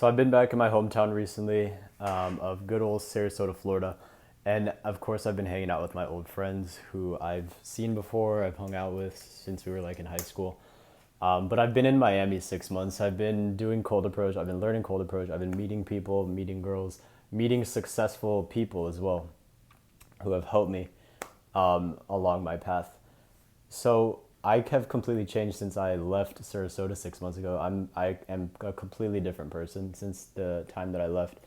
So I've been back in my hometown recently, of good old Sarasota, Florida. And of course, I've been hanging out with my old friends who I've seen before, I've hung out with since we were like in high school. But I've been in Miami 6 months. I've been doing cold approach. I've been learning cold approach. I've been meeting people, meeting girls, meeting successful people as well who have helped me along my path. So I have completely changed since I left Sarasota 6 months ago. I am a completely different person since the time that I left.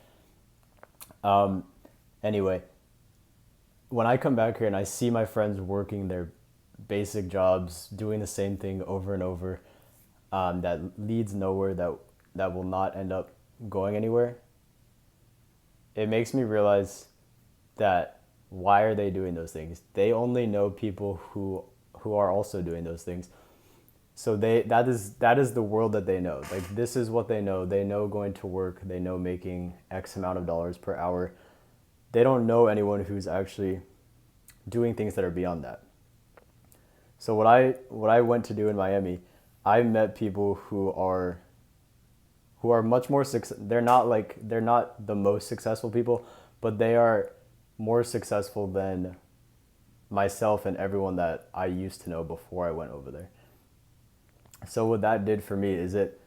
Um, anyway, when I come back here and I see my friends working their basic jobs, doing the same thing over and over, that leads nowhere, that will not end up going anywhere, it makes me realize that why are they doing those things? They only know people who are also doing those things. So that is the world that they know. Like this is what they know. They know going to work, they know making X amount of dollars per hour. They don't know anyone who's actually doing things that are beyond that. So what I went to do in Miami, I met people who are much more they're not the most successful people, but they are more successful than myself and everyone that I used to know before I went over there. So what that did for me is it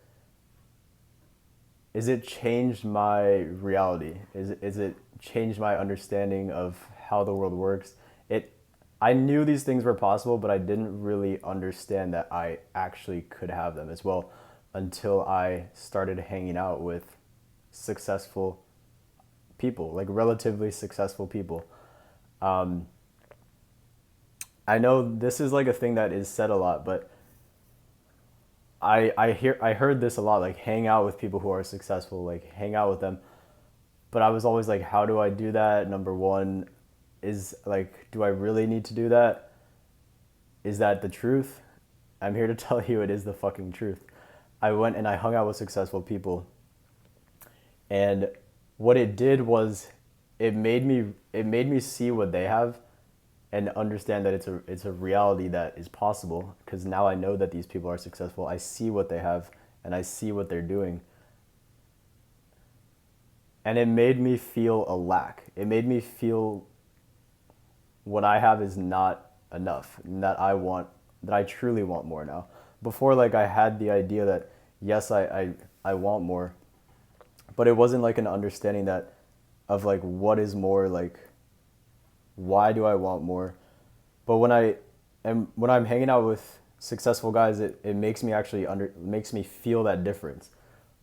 changed my reality. Is it changed my understanding of how the world works. It I knew these things were possible, but I didn't really understand that I actually could have them as well until I started hanging out with successful people, like relatively successful people. Um, I know this is like a thing that is said a lot, but I heard this a lot, like hang out with people who are successful, like hang out with them. But I was always like, how do I do that? Number one is like, do I really need to do that? Is that the truth? I'm here to tell you it is the fucking truth. I went and I hung out with successful people, and what it did was it made me see what they have and understand that it's a reality that is possible, because now I know that these people are successful. I see what they have and I see what they're doing. And it made me feel a lack. It made me feel what I have is not enough, and that I truly want more now. Before, like, I had the idea that yes, I want more, but it wasn't like an understanding that of like what is more, like why do I want more. But when I'm hanging out with successful guys, it makes me actually makes me feel that difference,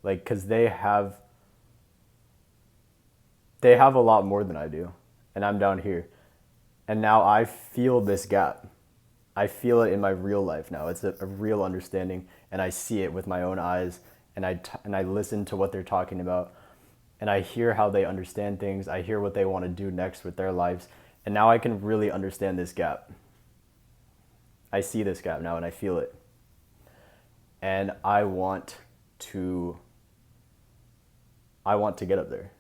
like because they have a lot more than I do, and I'm down here, and now I feel this gap. I feel it in my real life now. It's a real understanding, and I see it with my own eyes, and I listen to what they're talking about, and I hear how they understand things. I hear what they want to do next with their lives, and now I can really understand this gap. I see this gap now, and I feel it, and to I want to get up there.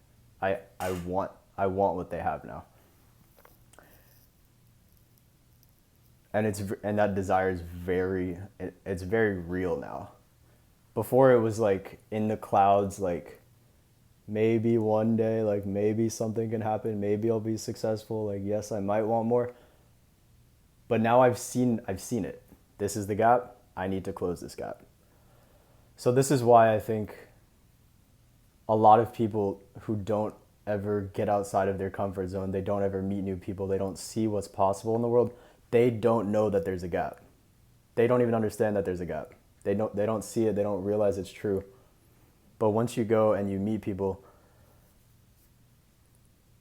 I want what they have now, and that desire is it's very real now. Before it was like in the clouds, like maybe one day, like maybe something can happen, maybe I'll be successful, like yes, I might want more. But now I've seen it. This is the gap. I need to close this gap. So this is why I think a lot of people who don't ever get outside of their comfort zone, they don't ever meet new people, they don't see what's possible in the world, they don't know that there's a gap. They don't even understand that there's a gap. They don't see it, they don't realize it's true. But once you go and you meet people,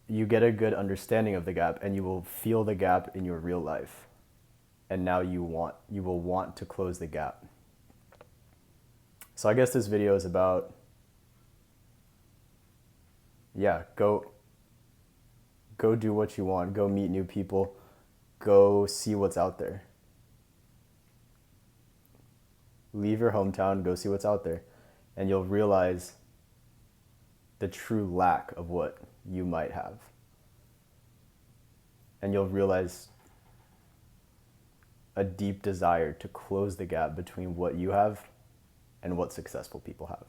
you get a good understanding of the gap, and you will feel the gap in your real life. And now you will want to close the gap. So I guess this video is about, yeah, go do what you want, go meet new people, go see what's out there. Leave your hometown, go see what's out there, and you'll realize the true lack of what you might have. And you'll realize a deep desire to close the gap between what you have and what successful people have.